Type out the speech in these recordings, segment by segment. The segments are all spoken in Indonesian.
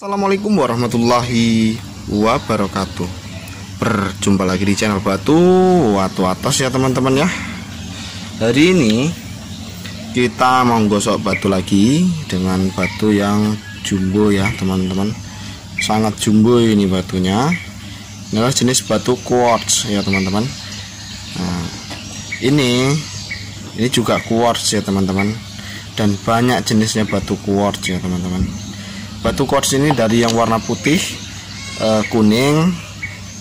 Assalamualaikum warahmatullahi wabarakatuh. Berjumpa lagi di channel Batu Watu Atas ya teman-teman ya. Hari ini kita mau gosok batu lagi dengan batu yang jumbo ya teman-teman. Sangat jumbo ini batunya. Ini adalah jenis batu quartz ya teman-teman. Nah, ini juga quartz ya teman-teman. Dan banyak jenisnya batu quartz ya teman-teman. Batu quartz ini dari yang warna putih, kuning,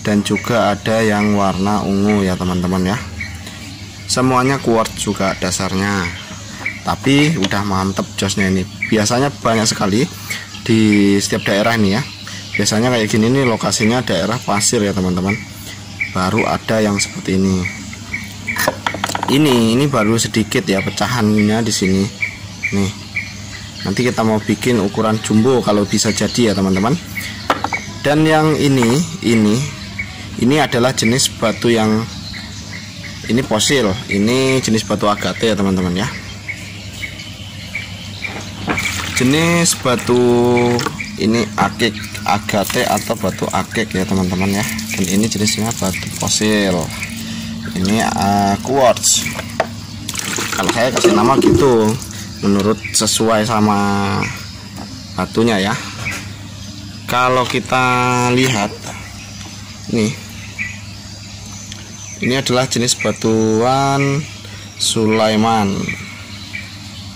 dan juga ada yang warna ungu ya teman-teman ya. Semuanya quartz juga dasarnya, tapi udah mantep josnya ini. Biasanya banyak sekali di setiap daerah ini ya. Biasanya kayak gini nih lokasinya daerah pasir ya teman-teman. Baru ada yang seperti ini. Ini baru sedikit ya pecahannya di sini. Nih. Nanti kita mau bikin ukuran jumbo kalau bisa jadi ya teman-teman. Dan yang ini adalah jenis batu yang ini fosil. Ini jenis batu agate ya teman-teman ya. Jenis batu ini akik agate atau batu akik ya teman-teman ya. Dan ini jenisnya batu fosil. Ini quartz. Kalau saya kasih nama gitu, menurut sesuai sama batunya ya. Kalau kita lihat nih, ini adalah jenis batuan Sulaiman.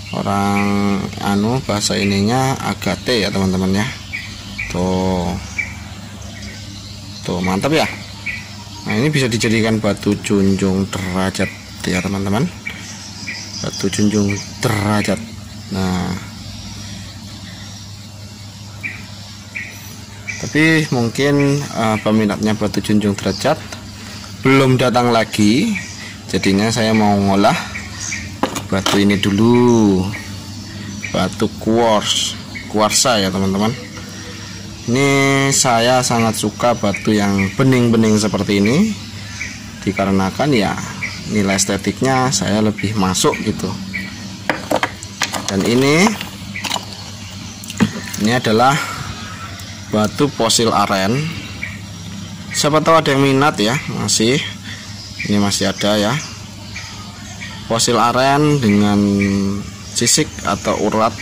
Orang bahasa ininya agate ya teman-teman ya. Tuh mantap ya. Nah, ini bisa dijadikan batu junjung derajat ya teman-teman. Batu junjung derajat. Nah, tapi mungkin peminatnya batu junjung derajat belum datang lagi, jadinya saya mau ngolah batu ini dulu, batu kuarsa ya teman-teman. Ini saya sangat suka batu yang bening-bening seperti ini, dikarenakan ya nilai estetiknya saya lebih masuk gitu. Dan ini adalah batu fosil aren. Siapa tahu ada yang minat ya, ini masih ada ya. Fosil aren dengan sisik atau urat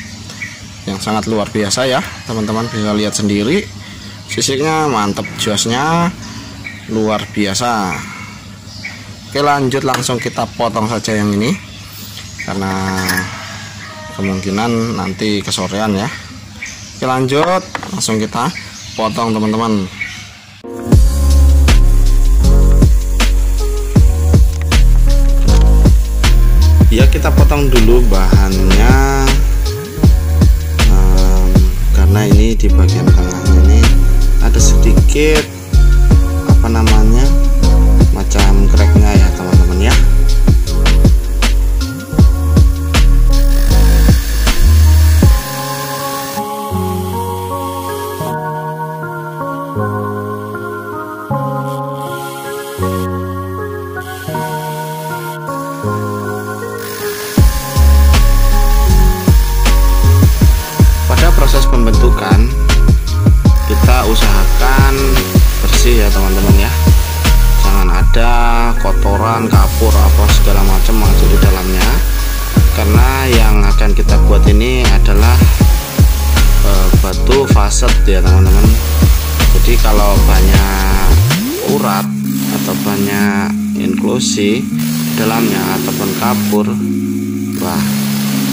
yang sangat luar biasa ya teman-teman, bisa lihat sendiri. Sisiknya mantep, josnya luar biasa. Oke, lanjut langsung kita potong saja yang ini karena kemungkinan nanti kesorean ya. Oke, lanjut langsung kita potong teman-teman. Ya, kita potong dulu bahannya, karena ini di bagian tengahnya ini ada sedikit macam cracknya ya teman-teman ya. Pada proses pembentukan kita usahakan bersih ya teman-teman ya. Jangan ada kotoran, kapur, apa segala macam masuk di dalamnya, karena yang akan kita buat ini adalah batu facet ya teman-teman. Jadi kalau banyak urat atau banyak inklusi dalamnya ataupun kapur, wah,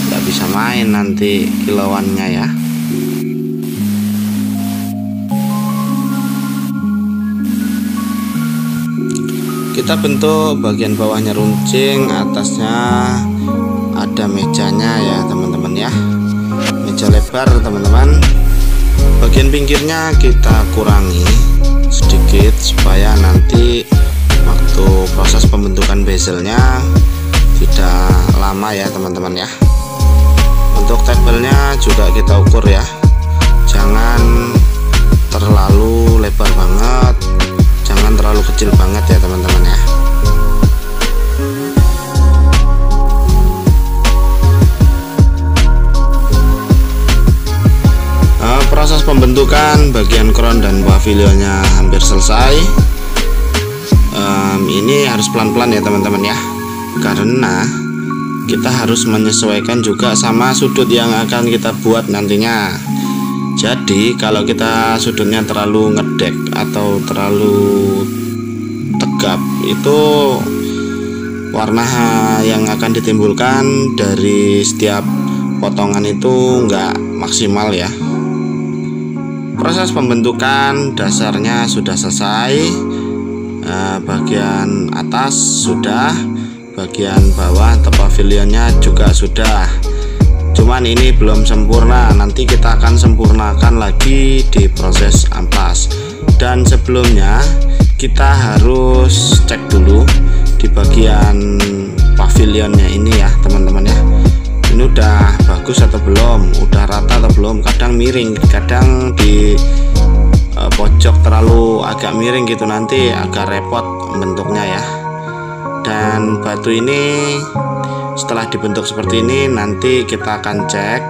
nggak bisa main nanti kilauannya ya. Kita bentuk bagian bawahnya runcing, atasnya ada mejanya ya teman-teman ya, meja lebar teman-teman. Bagian pinggirnya kita kurangi sedikit supaya nanti waktu proses pembentukan bezelnya tidak lama ya teman-teman ya. Untuk tabelnya juga kita ukur ya, jangan terlalu lebar banget, jangan terlalu kecil banget ya teman-teman ya. pembentukan bagian crown dan pavilionnya hampir selesai. Ini harus pelan-pelan ya teman-teman ya, karena kita harus menyesuaikan juga sama sudut yang akan kita buat nantinya. Jadi kalau kita sudutnya terlalu ngedek atau terlalu tegap, itu warna yang akan ditimbulkan dari setiap potongan itu nggak maksimal ya. Proses pembentukan dasarnya sudah selesai, bagian atas sudah, bagian bawah atau pavilionnya juga sudah. Cuman ini belum sempurna, nanti kita akan sempurnakan lagi di proses amplas. Dan sebelumnya kita harus cek dulu di bagian pavilionnya ini ya teman-teman ya. Ini udah bagus atau belum, udah rata atau belum. Kadang miring, kadang di pojok terlalu agak miring gitu, nanti agak repot bentuknya ya. Dan batu ini setelah dibentuk seperti ini, nanti kita akan cek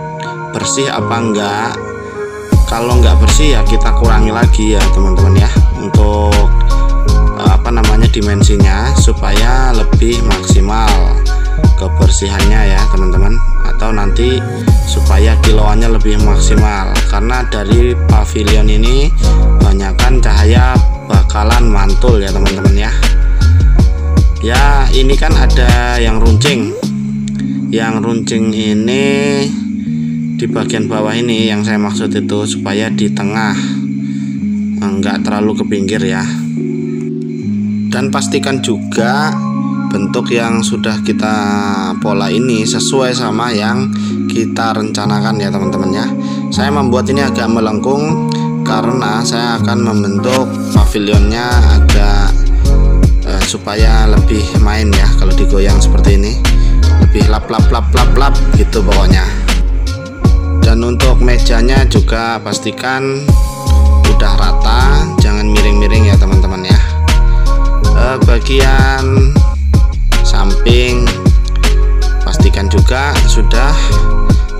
bersih apa enggak. Kalau enggak bersih ya kita kurangi lagi ya teman-teman ya, untuk dimensinya supaya lebih maksimal kebersihannya ya teman-teman, atau nanti supaya kiloannya lebih maksimal, karena dari pavilion ini banyakkan cahaya bakalan mantul ya teman-teman ya. Ya ini kan ada yang runcing, yang runcing ini di bagian bawah ini yang saya maksud itu, supaya di tengah enggak terlalu ke pinggir ya. Dan pastikan juga bentuk yang sudah kita pola ini sesuai sama yang kita rencanakan ya teman-teman ya. Saya membuat ini agak melengkung karena saya akan membentuk pavilionnya agak supaya lebih main ya. Kalau digoyang seperti ini lebih lap gitu pokoknya. Dan untuk mejanya juga pastikan udah rata, jangan miring-miring ya teman-teman ya. Bagian samping pastikan juga sudah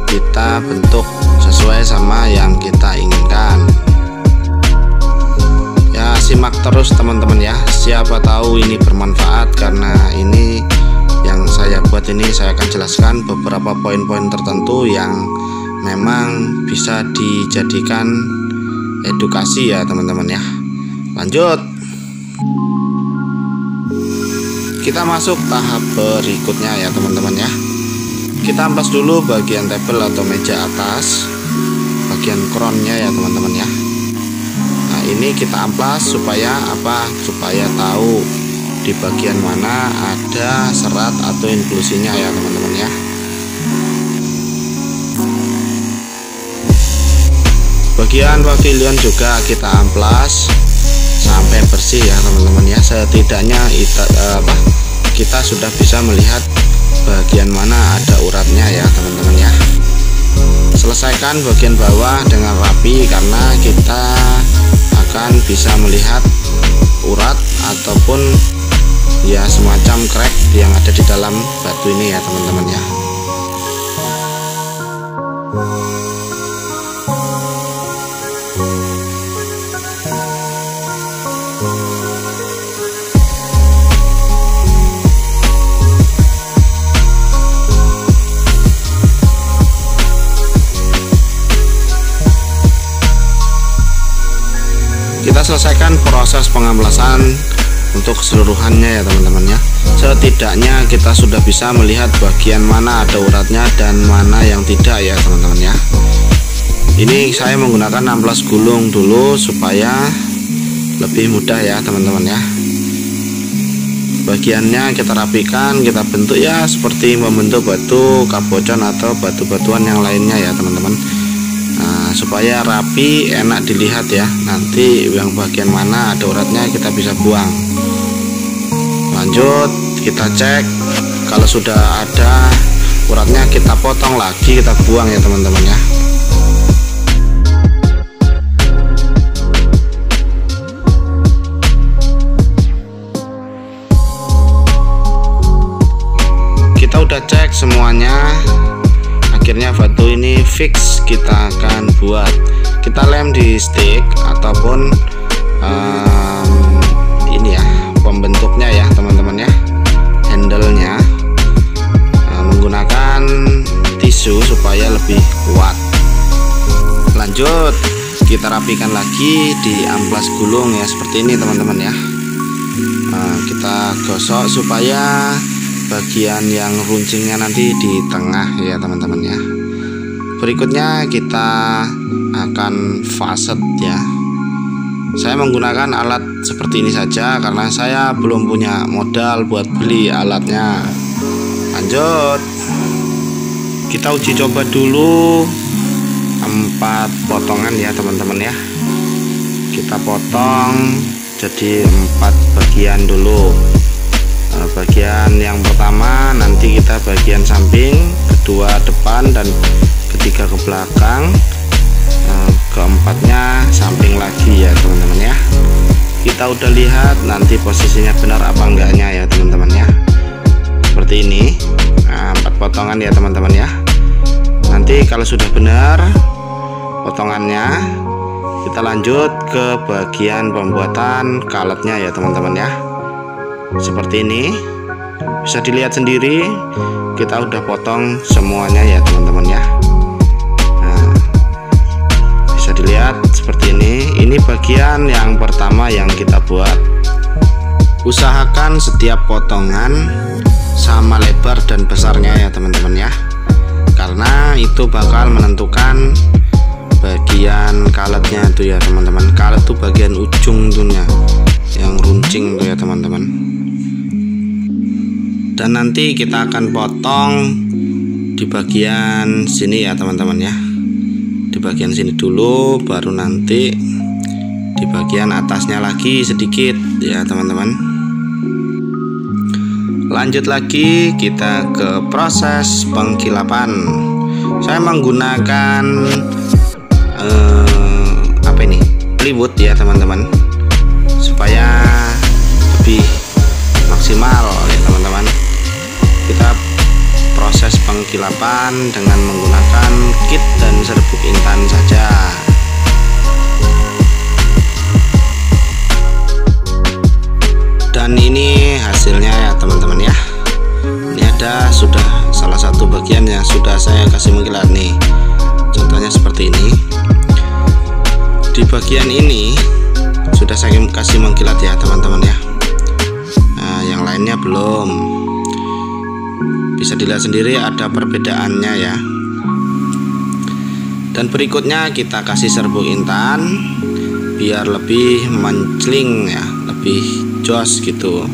kita bentuk sesuai sama yang kita inginkan ya. Simak terus teman-teman ya, siapa tahu ini bermanfaat, karena ini yang saya buat ini saya akan jelaskan beberapa poin-poin tertentu yang memang bisa dijadikan edukasi ya teman-teman ya. Lanjut, kita masuk tahap berikutnya ya teman-teman ya. Kita amplas dulu bagian table atau meja atas, bagian crownnya ya teman-teman ya. Nah ini kita amplas supaya apa? Supaya tahu di bagian mana ada serat atau inklusinya ya teman-teman ya. Bagian pavilion juga kita amplas sampai bersih ya teman-teman ya. Setidaknya kita sudah bisa melihat bagian mana ada uratnya ya teman-teman ya. Selesaikan bagian bawah dengan rapi, karena kita akan bisa melihat urat ataupun ya semacam crack yang ada di dalam batu ini ya teman-teman ya. Kita selesaikan proses pengamplasan untuk keseluruhannya ya teman-teman ya. Setidaknya kita sudah bisa melihat bagian mana ada uratnya dan mana yang tidak ya teman-teman ya. Ini saya menggunakan amplas gulung dulu supaya lebih mudah ya teman-teman ya. Bagiannya kita rapikan, kita bentuk ya seperti membentuk batu kabocon atau batu-batuan yang lainnya ya teman-teman. Nah, supaya rapi, enak dilihat ya. Nanti yang bagian mana ada uratnya kita bisa buang. Lanjut, kita cek. Kalau sudah ada uratnya kita potong lagi, kita buang ya teman-teman ya. Kita udah cek semuanya. Akhirnya batu ini fix kita akan buat. kita lem di stick ataupun ini ya pembentuknya ya teman-teman ya, handle-nya menggunakan tisu supaya lebih kuat. Lanjut kita rapikan lagi di amplas gulung ya, seperti ini teman-teman ya. Kita gosok supaya bagian yang runcingnya nanti di tengah ya teman-teman ya. Berikutnya kita akan facet ya. Saya menggunakan alat seperti ini saja karena saya belum punya modal buat beli alatnya. Lanjut kita uji coba dulu 4 potongan ya teman-teman ya. Kita potong jadi 4 bagian dulu. Bagian yang pertama nanti kita bagian samping, kedua depan, dan ketiga ke belakang, keempatnya samping lagi ya teman-teman ya. Kita udah lihat nanti posisinya benar apa enggaknya ya teman-teman ya. Seperti ini, 4 potongan ya teman-teman ya. Nanti kalau sudah benar potongannya, kita lanjut ke bagian pembuatan kaletnya ya teman-teman ya. Seperti ini, bisa dilihat sendiri kita udah potong semuanya ya teman-teman ya. Nah, bisa dilihat seperti ini. Ini bagian yang pertama yang kita buat. Usahakan setiap potongan sama lebar dan besarnya ya teman-teman ya, karena itu bakal menentukan bagian kaletnya tuh ya teman-teman. Kalet tuh bagian ujung tuh yang runcing tuh ya teman-teman. Dan nanti kita akan potong di bagian sini ya teman-teman ya. Di bagian sini dulu, baru nanti di bagian atasnya lagi sedikit ya teman-teman. Lanjut lagi kita ke proses pengkilapan. Saya menggunakan apa ini, plywood ya teman-teman, supaya lebih maksimal ya teman-teman. Kita proses pengkilapan dengan menggunakan kit dan serbuk intan saja. Dan ini hasilnya ya teman-teman ya. Ini ada sudah salah satu bagian yang sudah saya kasih mengkilat nih. Contohnya seperti ini. Di bagian ini sudah saya kasih mengkilat ya teman-teman ya. Nah, yang lainnya belum. Bisa dilihat sendiri ada perbedaannya ya. Dan berikutnya kita kasih serbuk intan biar lebih mencling ya, lebih jos gitu.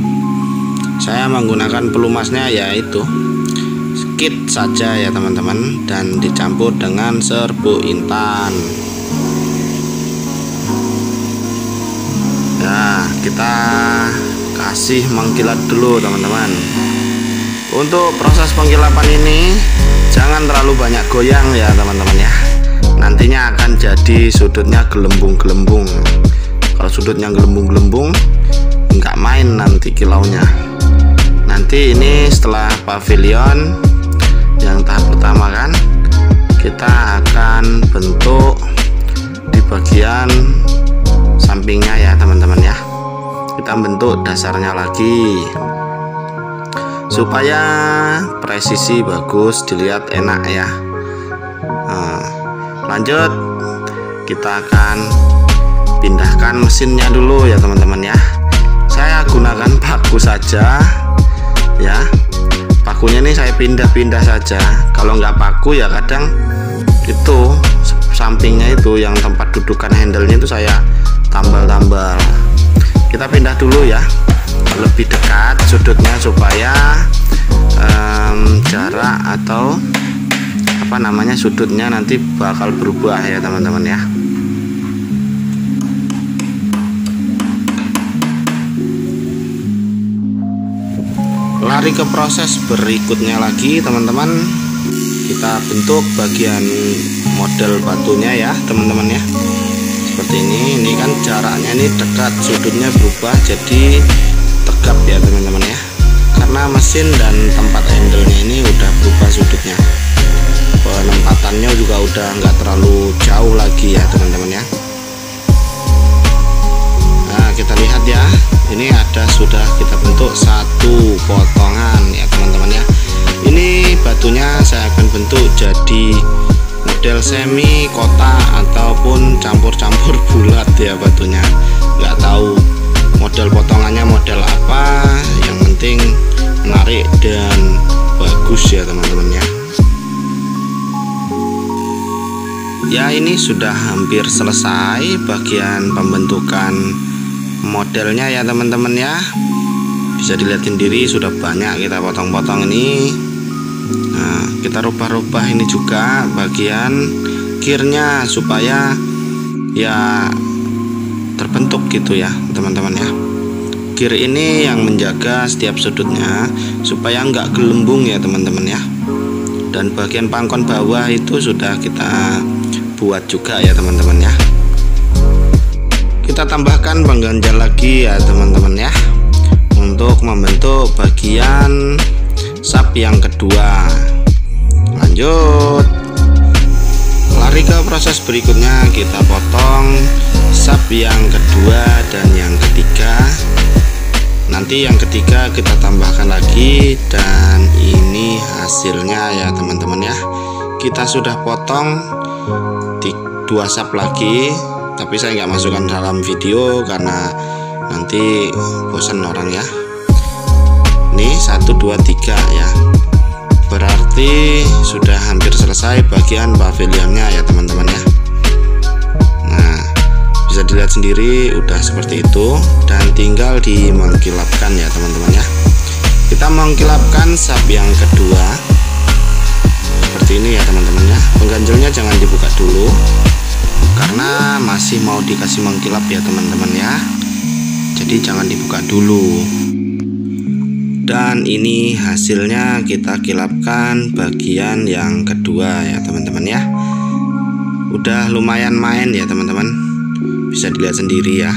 Saya menggunakan pelumasnya yaitu kit saja ya teman-teman, dan dicampur dengan serbuk intan. Nah, kita kasih mengkilat dulu teman-teman. Untuk proses pengkilapan ini jangan terlalu banyak goyang ya teman-teman ya. Nantinya akan jadi sudutnya gelembung-gelembung. Kalau sudutnya gelembung-gelembung nggak main nanti kilaunya. Nanti ini setelah pavilion yang tahap pertama kan, kita akan bentuk di bagian sampingnya ya teman-teman ya. Kita bentuk dasarnya lagi supaya presisi bagus, dilihat enak ya. Nah, lanjut kita akan pindahkan mesinnya dulu ya teman-teman ya. Saya gunakan paku saja ya. Pakunya ini saya pindah-pindah saja. Kalau nggak paku ya kadang itu sampingnya itu yang tempat dudukan handle-nya itu saya tambal-tambal. Kita pindah dulu ya, lebih dekat sudutnya supaya jarak atau apa namanya sudutnya nanti bakal berubah ya teman-teman ya. Lari ke proses berikutnya lagi teman-teman. Kita bentuk bagian model batunya ya teman-teman ya. Seperti ini kan jaraknya ini dekat, sudutnya berubah jadi tegap ya teman-teman ya, karena mesin dan tempat handle-nya ini udah berubah sudutnya. Penempatan depannya juga udah nggak terlalu jauh lagi ya teman-teman ya. Nah, kita lihat ya, ini sudah kita bentuk satu potongan ya teman-teman ya. Ini batunya saya akan bentuk jadi model semi kotak ataupun campur-campur bulat ya batunya. Nggak tahu model potongannya model apa, yang penting menarik dan bagus ya teman-teman ya. Ya, ini sudah hampir selesai bagian pembentukan modelnya ya teman-teman ya. Bisa dilihat sendiri sudah banyak kita potong-potong ini. Nah, kita rubah-rubah ini juga bagian gearnya supaya ya terbentuk gitu ya teman-teman ya. Gear ini yang menjaga setiap sudutnya supaya nggak gelembung ya teman-teman ya. Dan bagian pangkon bawah itu sudah kita buat juga ya teman-teman ya. Kita tambahkan pengganjal lagi ya teman-teman ya, untuk membentuk bagian sap yang kedua. Lanjut, lari ke proses berikutnya, kita potong sap yang kedua dan yang ketiga. Nanti yang ketiga kita tambahkan lagi, dan ini hasilnya ya teman-teman ya. Kita sudah potong 2 sap lagi, tapi saya nggak masukkan dalam video karena nanti bosan orang ya. Ini 1 2 3 ya, berarti sudah hampir selesai bagian pavilionnya ya teman-teman ya. Nah, bisa dilihat sendiri udah seperti itu, dan tinggal dimengkilapkan ya teman-teman ya. Kita mengkilapkan sap yang kedua seperti ini ya teman-teman ya. Pengganjalnya jangan dibuka dulu karena masih mau dikasih mengkilap ya teman-teman ya, jadi jangan dibuka dulu. Dan ini hasilnya kita kilapkan bagian yang kedua ya teman-teman ya. Udah lumayan main ya teman-teman, bisa dilihat sendiri ya.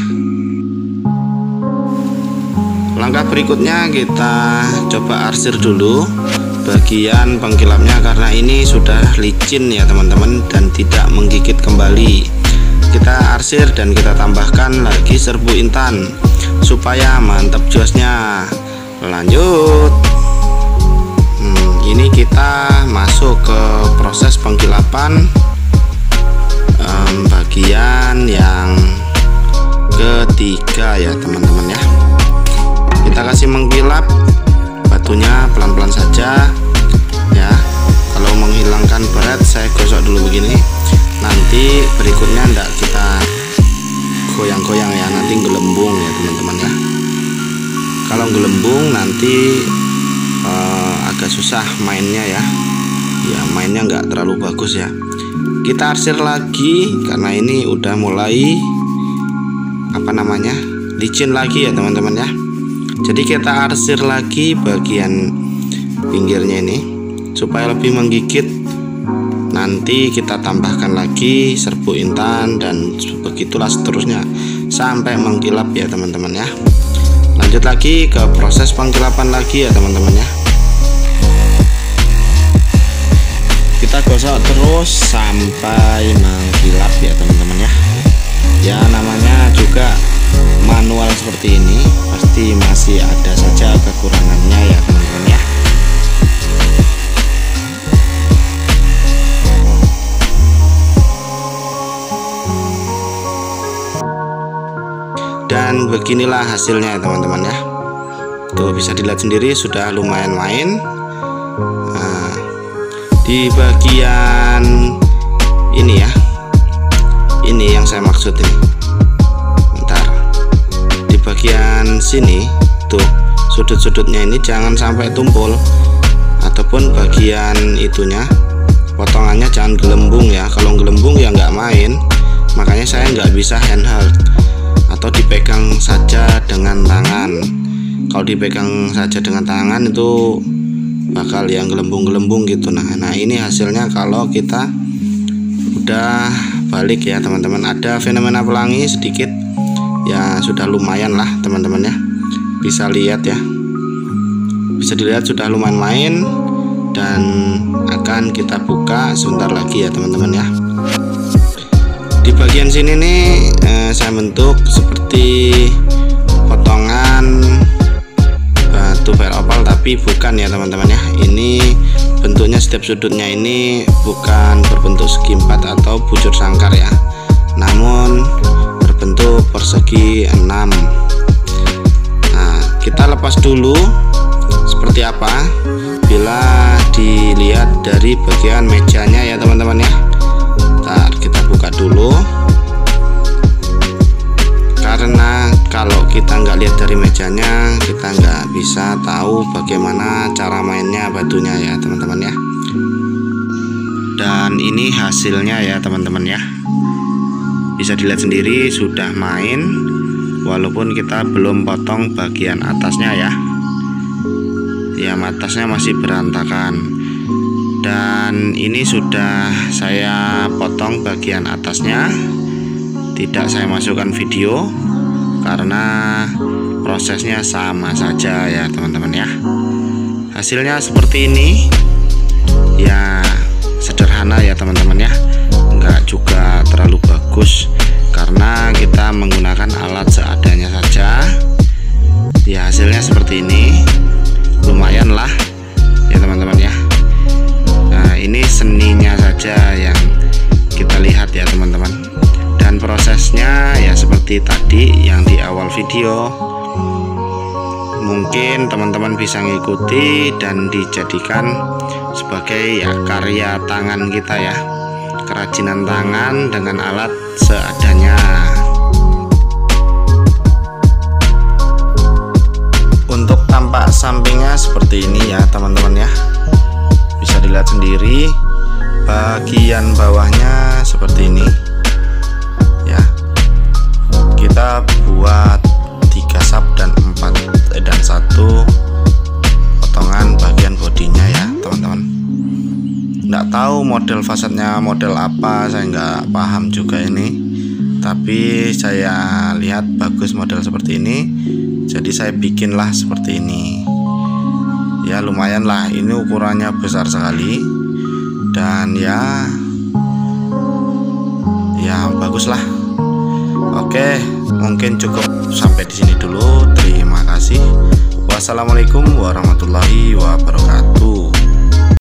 Langkah berikutnya kita coba arsir dulu bagian pengkilapnya, karena ini sudah licin ya teman-teman dan tidak menggigit kembali. Kita arsir dan kita tambahkan lagi serbu intan supaya mantap josnya. Lanjut, ini kita masuk ke proses pengkilapan bagian yang ketiga ya teman-teman ya. Kita kasih mengkilap batunya pelan-pelan saja ya. Kalau menghilangkan berat saya gosok dulu begini, nanti berikutnya ndak kita goyang-goyang ya, nanti gelembung ya teman-teman ya. Kalau gelembung nanti agak susah mainnya ya, mainnya nggak terlalu bagus ya. Kita arsir lagi karena ini udah mulai licin lagi ya teman-teman ya. Jadi kita arsir lagi bagian pinggirnya ini supaya lebih menggigit. Nanti kita tambahkan lagi serbuk intan dan begitulah seterusnya sampai mengkilap ya teman-teman ya. Lanjut lagi ke proses pengkilapan lagi ya teman-teman ya. Kita gosok terus sampai mengkilap ya teman-teman ya. Ya namanya juga manual seperti ini, pasti masih ada saja kekurangannya ya teman-teman ya. Dan beginilah hasilnya ya teman-teman ya. Tuh bisa dilihat sendiri sudah lumayan main. Nah, di bagian ini ya, ini yang saya maksud ini. Bentar, di bagian sini tuh sudut-sudutnya ini jangan sampai tumpul, ataupun bagian itunya potongannya jangan gelembung ya. Kalau gelembung ya nggak main, makanya saya nggak bisa handheld atau dipegang saja dengan tangan. Kalau dipegang saja dengan tangan itu bakal yang gelembung-gelembung gitu. Nah ini hasilnya kalau kita udah balik ya teman-teman. Ada fenomena pelangi sedikit ya, sudah lumayan lah teman-teman ya. Bisa lihat ya, bisa dilihat sudah lumayan main. dan akan kita buka sebentar lagi ya teman-teman ya. Di bagian sini nih saya bentuk seperti potongan batu opal, tapi bukan ya teman-teman ya. Ini bentuknya setiap sudutnya ini bukan berbentuk segi 4 atau bujur sangkar ya, namun berbentuk persegi 6. Nah, kita lepas dulu seperti apa bila dilihat dari bagian mejanya ya teman-teman ya. Ntar kita buka dulu, karena kalau kita nggak lihat dari mejanya kita nggak bisa tahu bagaimana cara mainnya batunya ya teman-teman ya. Dan ini hasilnya ya teman-teman ya, bisa dilihat sendiri sudah main walaupun kita belum potong bagian atasnya ya. Ya, atasnya masih berantakan. Dan ini sudah saya potong bagian atasnya, tidak saya masukkan video karena prosesnya sama saja ya teman-teman ya. Hasilnya seperti ini ya, sederhana ya teman-teman ya, enggak juga terlalu bagus karena kita menggunakan alat seadanya saja. Ya, hasilnya seperti ini, lumayan lah ya teman-teman ya. Nah, ini seninya saja yang kita lihat ya teman-teman, dan prosesnya ya seperti tadi yang di awal video. Mungkin teman-teman bisa ngikuti dan dijadikan sebagai ya karya tangan kita ya, kerajinan tangan dengan alat seadanya. Untuk tampak sampingnya seperti ini ya teman-teman ya, bisa dilihat sendiri. Bagian bawahnya seperti ini ya. Kita buat 3 sub dan 1 potongan bagian bodinya ya teman-teman. Nggak tahu model fasadnya model apa, saya nggak paham juga ini, tapi saya lihat bagus model seperti ini, jadi saya bikinlah seperti ini ya. Lumayan lah, ini ukurannya besar sekali dan ya bagus lah. Oke, mungkin cukup sampai di sini dulu. Terima kasih. Wassalamualaikum warahmatullahi wabarakatuh.